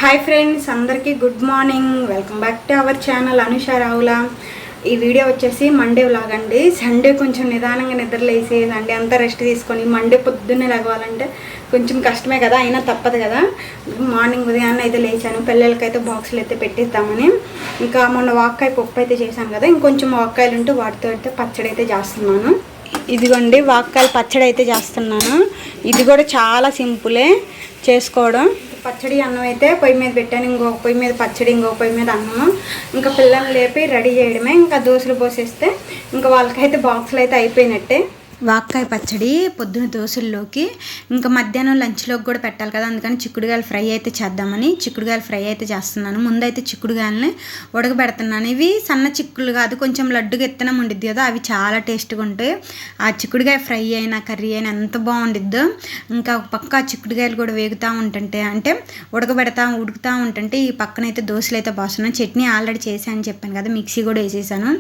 Hi friends, అందరికీ good morning. Welcome back to our channel Anusha Ravula. ఈ video వచ్చేసి Monday vlog అండి. సండే కొంచెం నిదానంగా నిద్రలేసి సండే అంతా రెస్ట్ తీసుకొని మండే పొద్దున్నే లెగవాలంటే కొంచెం కష్టమే కదా, అయినా తప్పదు కదా. మార్నింగ్ ఉదయాన్నే అయితే లేచాను. పిల్లలకైతే బాక్సులు అయితే పెట్టిద్దామని. ఇంకా మొన్న వాక్కాయ పప్పు అయితే చేశాను కదా, ఇంకొంచెం వాక్కాయలు ఉంటూ వాటితో అయితే పచ్చడి అయితే చేస్తున్నాను. ఇదిగోండి వాక్కాయలు పచ్చడి అయితే చేస్తున్నాను. ఇది కూడా చాలా సింపులే చేసుకోవడం. పచ్చడి అన్నం అయితే పొయ్యి మీద పెట్టాను. ఇంకొక పొయ్యి మీద పచ్చడి, ఇంకొక పొయ్యి మీద అన్నం. ఇంకా పిల్లల్ని లేపి రెడీ చేయడమే. ఇంకా దోశలు పోసేస్తే ఇంకా వాళ్ళకైతే బాక్సులు అయితే అయిపోయినట్టే. వాక్కాయ పచ్చడి పొద్దున దోశల్లోకి, ఇంకా మధ్యాహ్నం లంచ్లోకి కూడా పెట్టాలి కదా, అందుకని చిక్కుడుగాయలు ఫ్రై అయితే చేద్దామని చిక్కుడుగాయలు ఫ్రై అయితే చేస్తున్నాను. ముందైతే చిక్కుడుగాయలని ఉడకబెడుతున్నాను. ఇవి సన్న చిక్కులు కాదు, కొంచెం లడ్డుగా ఎత్తనం ఉండిద్ది కదా, అవి చాలా టేస్ట్గా ఉంటాయి. ఆ చిక్కుడుగాయ ఫ్రై అయినా కర్రీ అయినా ఎంత బాగుండిద్దో. ఇంకా ఒక పక్క చిక్కుడుగాయలు కూడా వేగుతూ ఉంటుంటే, అంటే ఉడుకుతూ ఉంటుంటే ఈ పక్కనైతే దోశలు అయితే పోస్తున్నాను. చట్నీ ఆల్రెడీ చేశాను చెప్పాను కదా, మిక్సీ కూడా వేసేసాను.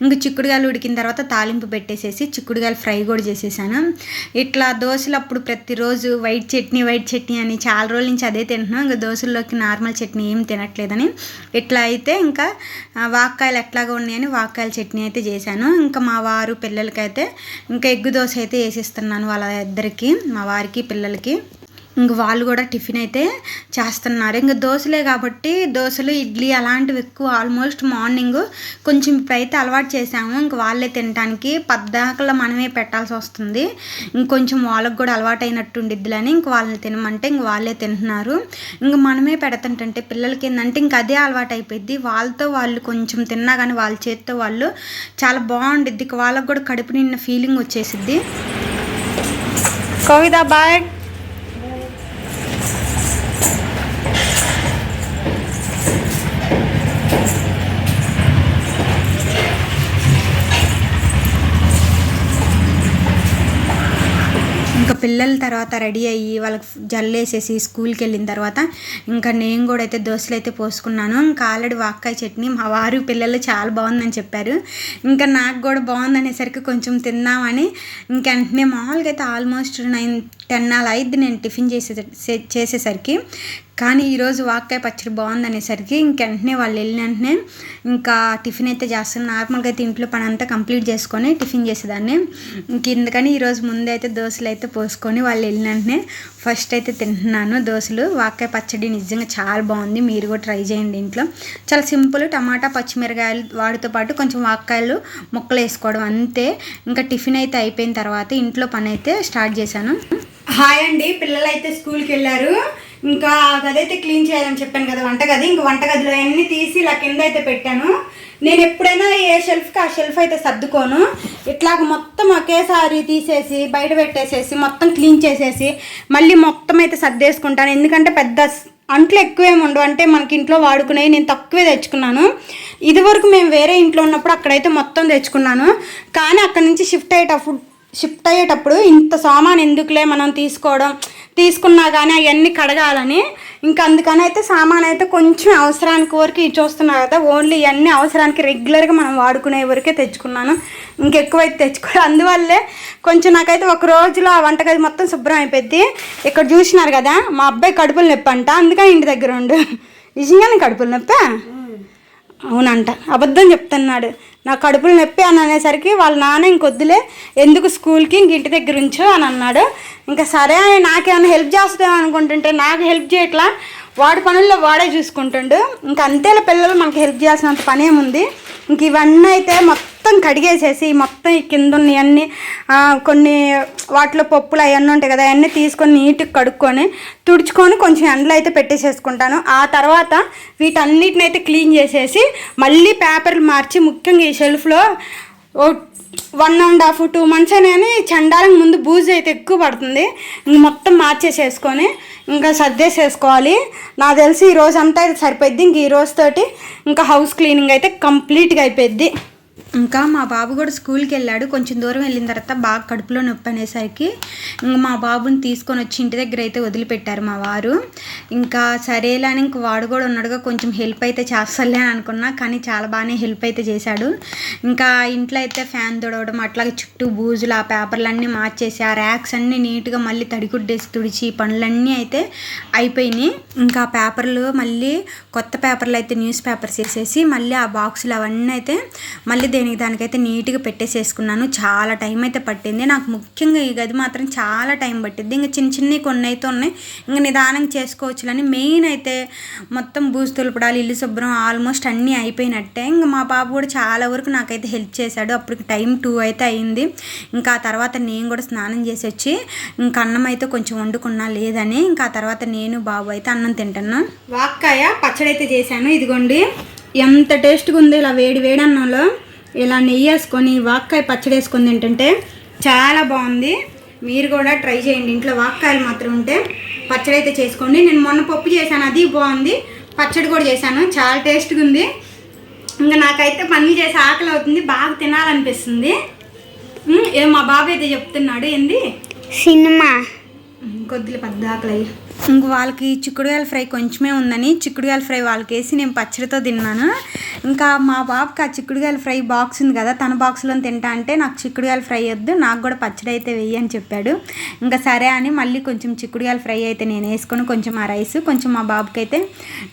ఇంకా చిక్కుడుగాయలు ఉడికిన తర్వాత తాలింపు పెట్టేసేసి చిక్కుడుగాయలు ఫ్రై కూడా చేసేసాను. ఇట్లా దోశలు అప్పుడు ప్రతిరోజు వైట్ చట్నీ అని చాలా రోజుల నుంచి అదే తింటున్నాం. ఇంకా దోశల్లోకి నార్మల్ చట్నీ ఏం తినట్లేదని ఇట్లా అయితే ఇంకా వాక్కాయలు ఎట్లాగా ఉన్నాయని వాక్కాయల చట్నీ అయితే చేశాను. ఇంకా మా వారు పిల్లలకైతే ఇంకా ఎగ్గు దోశ అయితే వేసిస్తున్నాను, వాళ్ళ ఇద్దరికి, మా వారికి పిల్లలకి. ఇంక వాళ్ళు కూడా టిఫిన్ అయితే చేస్తున్నారు. ఇంకా దోశలే కాబట్టి దోశలు ఇడ్లీ అలాంటివి ఎక్కువ ఆల్మోస్ట్ మార్నింగ్ కొంచెం ఇప్పుడైతే అలవాటు చేసాము. ఇంక వాళ్ళే తినడానికి పద్దాకలా మనమే పెట్టాల్సి వస్తుంది. ఇంకొంచెం వాళ్ళకి కూడా అలవాటు అయినట్టు ఉండిద్దిలని ఇంక వాళ్ళని తినమంటే ఇంక వాళ్ళే తింటున్నారు. ఇంక మనమే పెడుతుంటే పిల్లలకి ఏంటంటే ఇంక అదే అలవాటు అయిపోయింది. వాళ్ళతో వాళ్ళు కొంచెం తిన్నా కానీ వాళ్ళ చేతితో వాళ్ళు చాలా బాగుండిద్ది. వాళ్ళకి కూడా కడుపు నిండిన ఫీలింగ్ వచ్చేసిద్ది. కవిత బాయ్. ఇంకా పిల్లల తర్వాత రెడీ అయ్యి వాళ్ళకి జల్లేసేసి స్కూల్కి వెళ్ళిన తర్వాత ఇంకా నేను కూడా అయితే దోశలు అయితే పోసుకున్నాను. ఇంకా ఆల్రెడీ వాక్కాయ చట్నీ మా వారు పిల్లలు చాలా బాగుందని చెప్పారు. ఇంకా నాకు కూడా బాగుందనేసరికి కొంచెం తిందామని ఇంకా వెంటనే మామూలుగా అయితే ఆల్మోస్ట్ 9-10 అలా అయింది నేను టిఫిన్ చేసేసరికి. కానీ ఈరోజు వాక్కాయ పచ్చడి బాగుందనేసరికి వెంటనే వాళ్ళు వెళ్ళిన వెంటనే ఇంకా టిఫిన్ అయితే చేస్తాను. నార్మల్గా అయితే ఇంట్లో పని అంతా కంప్లీట్ చేసుకొని టిఫిన్ చేసేదాన్ని. ఎందుకని ఈరోజు ముందే అయితే దోశలు అయితే పోసుకొని వాళ్ళు వెళ్ళిన వెంటనే ఫస్ట్ అయితే తింటున్నాను దోశలు. వాక్కాయ పచ్చడి నిజంగా చాలా బాగుంది, మీరు కూడా ట్రై చేయండి ఇంట్లో. చాలా సింపుల్, టమాటా పచ్చిమిరకాయలు వాటితో పాటు కొంచెం వాక్కాయలు ముక్కలు వేసుకోవడం అంతే. ఇంకా టిఫిన్ అయితే అయిపోయిన తర్వాత ఇంట్లో పని అయితే స్టార్ట్ చేశాను. హాయ్ అండి, పిల్లలు అయితే స్కూల్కి వెళ్ళారు. ఇంకా గది అయితే క్లీన్ చేయాలని చెప్పాను కదా, వంటగది. ఇంకా వంటగదిలో అన్నీ తీసి ఇలా కింద అయితే పెట్టాను. నేను ఎప్పుడైనా ఏ షెల్ఫ్కి ఆ షెల్ఫ్ అయితే సర్దుకోను. ఇట్లాగ మొత్తం ఒకేసారి తీసేసి బయట పెట్టేసేసి మొత్తం క్లీన్ చేసేసి మళ్ళీ మొత్తం అయితే సర్దేసుకుంటాను. ఎందుకంటే పెద్ద అంట్లు ఎక్కువేమి ఉండవు, అంటే మనకి ఇంట్లో వాడుకునేవి నేను తక్కువే తెచ్చుకున్నాను. ఇదివరకు మేము వేరే ఇంట్లో ఉన్నప్పుడు అక్కడైతే మొత్తం తెచ్చుకున్నాను. కానీ అక్కడి నుంచి షిఫ్ట్ అయ్యేటప్పుడు ఇంత సామాన్ ఎందుకులే మనం తీసుకున్నా కానీ అవన్నీ కడగాలని ఇంకా అందుకని అయితే సామాన్ అయితే కొంచెం అవసరానికి వరకు చూస్తున్నారు కదా, ఓన్లీ ఇవన్నీ అవసరానికి రెగ్యులర్గా మనం వాడుకునే వరకే తెచ్చుకున్నాను. ఇంకెక్కువైతే తెచ్చుకోవాలి. అందువల్లే కొంచెం నాకైతే ఒక రోజులో ఆ వంటగది మొత్తం శుభ్రం అయిపోద్ది. ఇక్కడ చూసినారు కదా, మా అబ్బాయి కడుపులు నొప్పి అంట, అందుకని ఇంటి దగ్గర ఉండు. నిజంగానే కడుపులు నొప్పి అవునంట, అబద్ధం చెప్తున్నాడు. నా కడుపులు నొప్పి అని అనేసరికి వాళ్ళ నాన్న ఇంకొద్దులే ఎందుకు స్కూల్కి ఇంటి దగ్గర ఉంచు అని అన్నాడు. ఇంకా సరే నాకేమైనా హెల్ప్ చేస్తామో అనుకుంటుంటే నాకు హెల్ప్ చేయట్లా, వాడి పనుల్లో వాడే చూసుకుంటుండు. ఇంకా అంతేలా పిల్లలు మనకి హెల్ప్ చేయాల్సినంత పనేముంది. ఇంక ఇవన్నీ అయితే మొత్తం కడిగేసేసి మొత్తం ఈ కింద ఉన్నవన్నీ కొన్ని వాటిలో పప్పులు అవన్నీ ఉంటాయి కదా, అవన్నీ తీసుకొని నీట్గా కడుక్కొని తుడుచుకొని కొంచెం ఎండలో అయితే పెట్టేసేసుకుంటాను. ఆ తర్వాత వీటన్నిటిని అయితే క్లీన్ చేసేసి మళ్ళీ పేపర్లు మార్చి, ముఖ్యంగా ఈ షెల్ఫ్లో 1.5-2 months అని చండాలం ముందు బూజు అయితే ఎక్కువ పడుతుంది. ఇంక మొత్తం మార్చేసేసుకొని ఇంకా సర్దేసేసుకోవాలి. నాకు తెలిసి ఈ రోజు అంతా అయితే సరిపోద్ది. ఇంక ఈ రోజుతోటి ఇంకా హౌస్ క్లీనింగ్ అయితే కంప్లీట్గా అయిపోద్ది. ఇంకా మా బాబు కూడా స్కూల్కి వెళ్ళాడు. కొంచెం దూరం వెళ్ళిన తర్వాత బాగా కడుపులో నొప్పి అనేసరికి ఇంకా మా బాబుని తీసుకొని వచ్చి ఇంటి దగ్గర అయితే వదిలిపెట్టారు మా వారు. ఇంకా సరేలే అని ఇంక వాడు కూడా ఉన్నాడుగా కొంచెం హెల్ప్ అయితే చేస్తాలే అని అనుకున్నా, కానీ చాలా బాగానే హెల్ప్ అయితే చేశాడు. ఇంకా ఇంట్లో అయితే ఫ్యాన్ తొడవడం, అట్లాగే చుట్టూ బూజులు, ఆ పేపర్లన్నీ మార్చేసి ఆ ర్యాక్స్ అన్నీ నీట్గా మళ్ళీ తడిగుడ్డేసి తుడిచి పనులన్నీ అయితే అయిపోయినాయి. ఇంకా పేపర్లు మళ్ళీ కొత్త పేపర్లు అయితే న్యూస్ పేపర్స్ వేసేసి మళ్ళీ ఆ బాక్సులు అవన్నీ అయితే మళ్ళీ దానికైతే నీట్గా పెట్టేసేసుకున్నాను. చాలా టైం అయితే పట్టింది నాకు. ముఖ్యంగా ఈ గది మాత్రం చాలా టైం పట్టింది. ఇంకా చిన్న చిన్నవి కొన్ని అయితే ఉన్నాయి, ఇంకా నిదానంగా చేసుకోవచ్చులని. మెయిన్ అయితే మొత్తం బూజు తులపడాలి, ఇల్లు శుభ్రం ఆల్మోస్ట్ అన్నీ అయిపోయినట్టే. ఇంకా మా బాబు కూడా చాలా వరకు నాకైతే హెల్ప్ చేశాడు. అప్పటికి టైం 2 అయితే అయింది. ఇంకా ఆ తర్వాత నేను కూడా స్నానం చేసి వచ్చి ఇంకా అన్నం అయితే కొంచెం వండుకున్నా లేదని ఇంకా ఆ తర్వాత నేను బాబు అయితే అన్నం తింటున్నాను. వాక్కాయ పచ్చడి అయితే చేశాను. ఇదిగోండి ఎంత టేస్ట్గా ఉంది. ఇలా వేడి వేడి అన్నంలో ఇలా నెయ్యి వేసుకొని వాక్కాయ పచ్చడి వేసుకొని తింటుంటే చాలా బాగుంది. మీరు కూడా ట్రై చేయండి. ఇంట్లో వాక్కాయలు మాత్రం ఉంటే పచ్చడి అయితే చేసుకోండి. నేను మొన్న పప్పు చేశాను, అది బాగుంది. పచ్చడి కూడా చేశాను, చాలా టేస్ట్గా ఉంది. ఇంకా నాకైతే పనులు చేసి ఆకలి అవుతుంది, బాగా తినాలనిపిస్తుంది. మా బాబు అయితే చెప్తున్నాడు ఏంది సినిమా కొద్దిగా పెద్ద ఆకలి. ఇంక వాళ్ళకి చిక్కుడుగాయల ఫ్రై కొంచెమే ఉందని చిక్కుడుగాయల ఫ్రై వాళ్ళకి వేసి నేను పచ్చడితో తిన్నాను. ఇంకా మా బాబుకి ఆ చిక్కుడుగాయల ఫ్రై బాక్స్ ఉంది కదా, తన బాక్స్లో తింటా అంటే నాకు చిక్కుడుగాయల ఫ్రై వద్దు, నాకు కూడా పచ్చడి అయితే వెయ్యి అని చెప్పాడు. ఇంకా సరే అని మళ్ళీ కొంచెం చిక్కుడుగాయల ఫ్రై అయితే నేను వేసుకొని కొంచెం ఆ రైస్ కొంచెం మా బాబుకి అయితే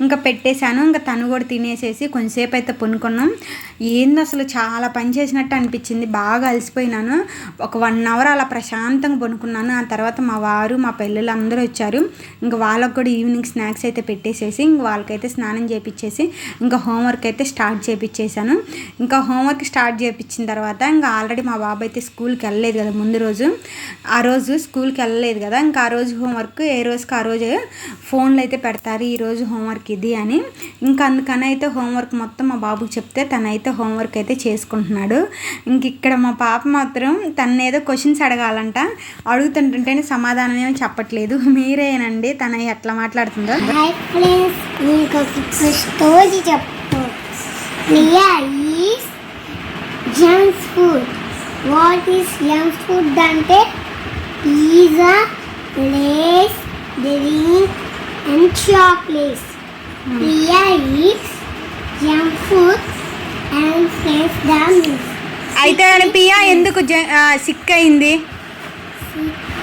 ఇంకా పెట్టేశాను. ఇంకా తను కూడా తినేసేసి కొంచెంసేపు అయితే పొనుకున్నాం. ఏంది అసలు చాలా పని చేసినట్టు అనిపించింది, బాగా అలసిపోయినాను. ఒక 1 అవర్ అలా ప్రశాంతంగా పొనుకున్నాను. ఆ తర్వాత మా వారు మా పిల్లలు అందరూ వచ్చారు. ఇంకా వాళ్ళకు కూడా ఈవినింగ్ స్నాక్స్ అయితే పెట్టేసేసి ఇంక వాళ్ళకైతే స్నానం చేయించేసి ఇంకా హోంవర్క్ అయితే స్టార్ట్ చేయించేసాను. ఇంకా హోంవర్క్ స్టార్ట్ చేయించిన తర్వాత ఇంకా ఆల్రెడీ మా బాబు అయితే స్కూల్కి వెళ్ళలేదు కదా ముందు రోజు, ఆ రోజు స్కూల్కి వెళ్ళలేదు కదా, ఇంకా ఆ రోజు హోంవర్క్ ఏ రోజుకి ఆ రోజు ఫోన్లో అయితే పెడతారు ఈరోజు హోంవర్క్ ఇది అని. ఇంకా అందుకని అయితే హోంవర్క్ మొత్తం మా బాబుకి చెప్తే తనైతే హోంవర్క్ అయితే చేసుకుంటున్నాడు. ఇంక ఇక్కడ మా పాప మాత్రం తను ఏదో క్వశ్చన్స్ అడగాలంట, అడుగుతుంటుంటేనే సమాధానం ఏమీ చెప్పట్లేదు. మీరేనండి తన ఎట్లా మాట్లాడుతుందో. హాయ్ ఫ్రెండ్స్, మీకు ఒక స్టోరీ చెప్పు. Priya is junk food. What is junk food అంటే pizza, Lays, drink and chocolates. Priya is junk food and face dance. అయితే ప్రియా ఎందుకు సిక్ అయింది?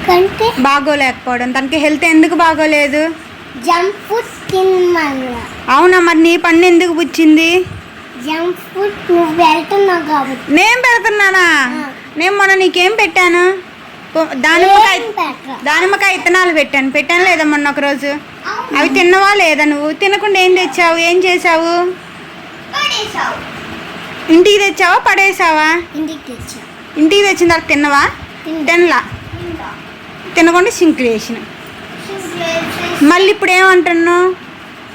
కంటే బాగోలేకపోవడం, తనకి హెల్త్ ఎందుకు బాగోలేదు? జంక్ ఫుడ్ తినమన్నా. అవునా, మరి నీ పన్ను ఎందుకు పుచ్చింది? జంక్ ఫుడ్ నువ్వు వెళ్తున్నావు కాబట్టి. నేను పెడుతున్నానా? నేను మొన్న నీకేం పెట్టాను? దానిమ్మకాయ ఇత్తనాలు పెట్టాను లేదా మొన్న ఒక రోజు? అవి తిన్నవా లేదా? నువ్వు తినకుండా ఏం తెచ్చావు, ఏం చేసావు? ఇంటికి తెచ్చావా పడేసావా? ఇంటికి తెచ్చిన తర్వాత తిన్నవా? తినలా, తినకుండా సింకులు వేసిన. మళ్ళీ ఇప్పుడు ఏమంటున్నావు?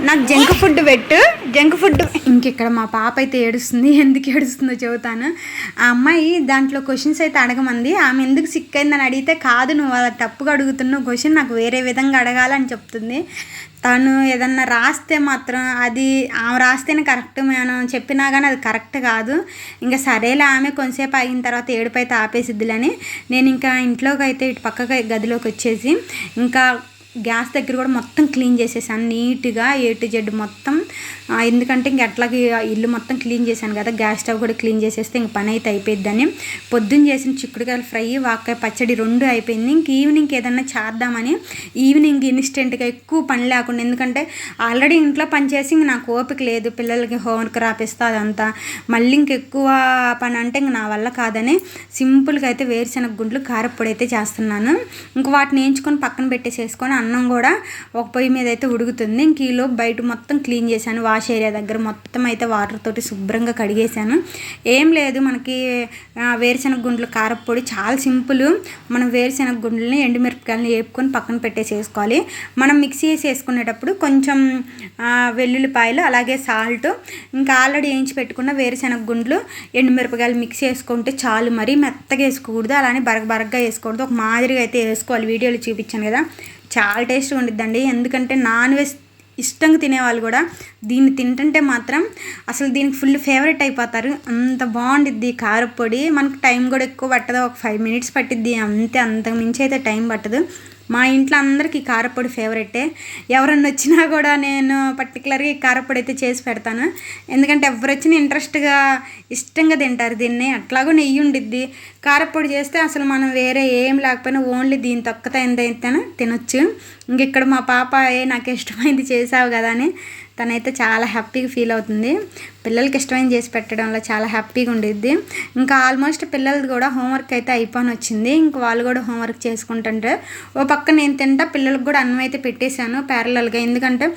నాకు జంక్ ఫుడ్ పెట్టు, జంక్ ఫుడ్. ఇంకెక్కడ మా పాప అయితే ఏడుస్తుంది. ఎందుకు ఏడుస్తుందో చెబుతాను. ఆ అమ్మాయి దాంట్లో క్వశ్చన్స్ అయితే అడగమంది. ఆమె ఎందుకు సిక్ అయిందని అడిగితే కాదు నువ్వు అలా తప్పుగా అడుగుతున్నావు, క్వశ్చన్ నాకు వేరే విధంగా అడగాలని చెప్తుంది. తను ఏదన్నా రాస్తే మాత్రం అది ఆమె రాస్తేనే కరెక్ట్, మనం చెప్పినా కానీ అది కరెక్ట్ కాదు. ఇంకా సరేలే ఆమె కొంతసేపు అయిన తర్వాత ఏడుపు అయితే ఆపేసిద్దులని నేను ఇంకా ఇంట్లోకి అయితే ఇటు పక్కకి గదిలోకి వచ్చేసి ఇంకా గ్యాస్ దగ్గర కూడా మొత్తం క్లీన్ చేసేసాను నీట్గా A to Z మొత్తం. ఎందుకంటే ఇంక అట్లాగే ఇల్లు మొత్తం క్లీన్ చేశాను కదా, గ్యాస్ స్టవ్ కూడా క్లీన్ చేసేస్తే ఇంక పని అయితే అయిపోయిద్దని పొద్దున్న చేసిన చిక్కుడుకాయలు ఫ్రై, వాక్కాయ పచ్చడి 2 అయిపోయింది. ఇంక ఈవినింగ్ ఏదన్నా చేద్దామని ఈవినింగ్ ఇన్స్టెంట్గా ఎక్కువ పని లేకుండా, ఎందుకంటే ఆల్రెడీ ఇంట్లో పని చేసి ఇంక నాకు ఓపిక లేదు, పిల్లలకి హోంవర్క్ రాపిస్తా అదంతా మళ్ళీ ఇంకెక్కువ పని అంటే ఇంక నా వల్ల కాదని సింపుల్గా అయితే వేరుశనగ గుండ్లు కారప్పొడి అయితే చేస్తున్నాను. ఇంక వాటిని వేయించుకొని పక్కన పెట్టేసేసుకొని అన్నం కూడా ఒక పొయ్యి మీద అయితే ఉడుకుతుంది. ఇంక ఈలో బయట మొత్తం క్లీన్ చేశాను, వాష్ ఏరియా దగ్గర మొత్తం అయితే వాటర్ తోటి శుభ్రంగా కడిగేశాను. ఏం లేదు, మనకి వేరుశనగ గుండ్లు కారప్పొడి చాలా సింపుల్. మనం వేరుశనగ గుండ్లని ఎండుమిరపకాయలని వేపుకొని పక్కన పెట్టేసేసుకోవాలి. మనం మిక్సీ వేసి వేసుకునేటప్పుడు కొంచెం వెల్లుల్లిపాయలు అలాగే సాల్ట్ ఇంకా ఆల్రెడీ వేయించి పెట్టుకున్న వేరుశనగ గుండ్లు ఎండుమిరపకాయలు మిక్సీ వేసుకుంటే చాలు, మరీ మెత్తగా వేసుకోకూడదు, అలానే బరగబరగ్గా వేసుకోకూడదు, ఒక మాదిరిగా అయితే వేసుకోవాలి. వీడియోలో చూపించాను కదా, చాలా టేస్ట్గా ఉండిద్దండి. ఎందుకంటే నాన్ వెజ్ ఇష్టంగా తినేవాళ్ళు కూడా దీన్ని తింటుంటే మాత్రం అసలు దీనికి ఫుల్ ఫేవరెట్ అయిపోతారు. అంత బాగుండిద్ది కారపొడి. మనకు టైం కూడా ఎక్కువ పట్టదు, ఒక 5 minutes పట్టిద్ది అంతే, అంతకు మించి అయితే టైం పట్టదు. మా ఇంట్లో అందరికీ కారపొడి ఫేవరెటే. ఎవరన్నా వచ్చినా కూడా నేను పర్టికులర్గా ఈ కారపొడి అయితే చేసి పెడతాను. ఎందుకంటే ఎవరు వచ్చినా ఇంట్రెస్ట్గా ఇష్టంగా తింటారు దీన్ని. అట్లాగో నెయ్యి ఉండిద్ది. కారపొడి చేస్తే అసలు మనం వేరే ఏం లేకపోయినా ఓన్లీ దీని తొక్కత ఎంతైతేనే తినొచ్చు. ఇంక ఇక్కడ మా పాప నాకు ఇష్టమైంది చేసావు కదా అని తనైతే చాలా హ్యాపీగా ఫీల్ అవుతుంది. పిల్లలకి ఇష్టమైంది చేసి పెట్టడంలో చాలా హ్యాపీగా ఉండిద్ది. ఇంకా ఆల్మోస్ట్ పిల్లలది కూడా హోంవర్క్ అయితే అయిపోయి వచ్చింది. ఇంక వాళ్ళు కూడా హోంవర్క్ చేసుకుంటుంటే ఓ పక్క నేను తింటా, పిల్లలకు కూడా అన్నం అయితే పెట్టేశాను ప్యారలల్గా. ఎందుకంటే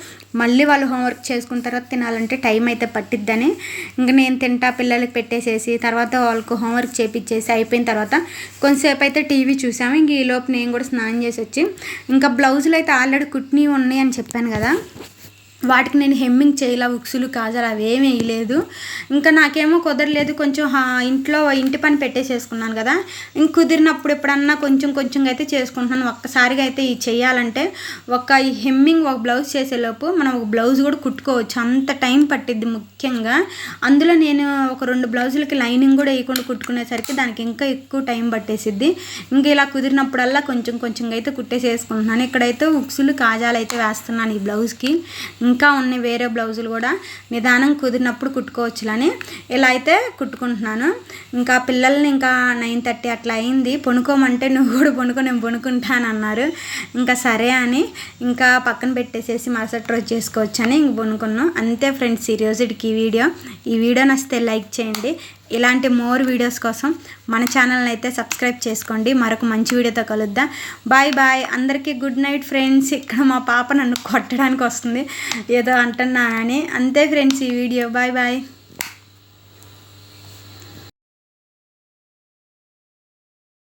మళ్ళీ వాళ్ళు హోంవర్క్ చేసుకున్న తర్వాత తినాలంటే టైం అయితే పట్టిద్దని ఇంక నేను తింటా, పిల్లలకి పెట్టేసేసి తర్వాత వాళ్ళకు హోంవర్క్ చేపించేసి అయిపోయిన తర్వాత కొంతసేపు అయితే టీవీ చూసాము. ఇంక ఈలోపు నేను కూడా స్నానం చేసి వచ్చి ఇంకా బ్లౌజులు అయితే ఆల్రెడీ కుట్టినవి ఉన్నాయి అని చెప్పాను కదా, వాటికి నేను హెమ్మింగ్ చేయలే, ఉక్సులు కాజాలు అవేమీ వేయలేదు. ఇంకా నాకేమో కుదరలేదు, కొంచెం ఇంట్లో ఇంటి పని పెట్టేసేసుకున్నాను కదా, ఇంక కుదిరినప్పుడు ఎప్పుడన్నా కొంచెంగా అయితే చేసుకుంటున్నాను. ఒక్కసారిగా అయితే ఈ చేయాలంటే ఈ హెమ్మింగ్ ఒక బ్లౌజ్ చేసేలోపు మనం ఒక బ్లౌజ్ కూడా కుట్టుకోవచ్చు, అంత టైం పట్టిద్ది. ముఖ్యంగా అందులో నేను ఒక 2 బ్లౌజులకి లైనింగ్ కూడా వేయకుండా కుట్టుకునేసరికి దానికి ఇంకా ఎక్కువ టైం పట్టేసిద్ది. ఇంకా ఇలా కుదిరినప్పుడల్లా కొంచెంగా అయితే కుట్టేసేసుకుంటున్నాను. ఇక్కడైతే ఉక్సులు కాజాలు అయితే వేస్తున్నాను ఈ బ్లౌజ్కి. ఇంకా ఉన్నాయి వేరే బ్లౌజులు కూడా నిదానం కుదిరినప్పుడు కుట్టుకోవచ్చులని ఇలా అయితే కుట్టుకుంటున్నాను. ఇంకా పిల్లల్ని ఇంకా 9:30 అట్లా అయింది, పనుకోమంటే నువ్వు కూడా పనుకో నేను పనుకుంటాను అన్నారు. ఇంకా సరే అని ఇంకా పక్కన పెట్టేసేసి మరుసటి రోజు చేసుకోవచ్చు అని ఇంక పనుకున్నాం. అంతే ఫ్రెండ్స్ ఈ రోజుకి ఈ వీడియో నచ్చితే లైక్ చేయండి. ఇలాంటి మోర్ వీడియోస్ కోసం మన ఛానల్ని అయితే సబ్స్క్రైబ్ చేసుకోండి. మరొక మంచి వీడియోతో కలుద్దాం. బాయ్ అందరికీ గుడ్ నైట్ ఫ్రెండ్స్. ఇక్కడ మా పాప నన్ను కొట్టడానికి వస్తుంది ఏదో అంటున్నానని. అంతే ఫ్రెండ్స్ ఈ వీడియో. బాయ్.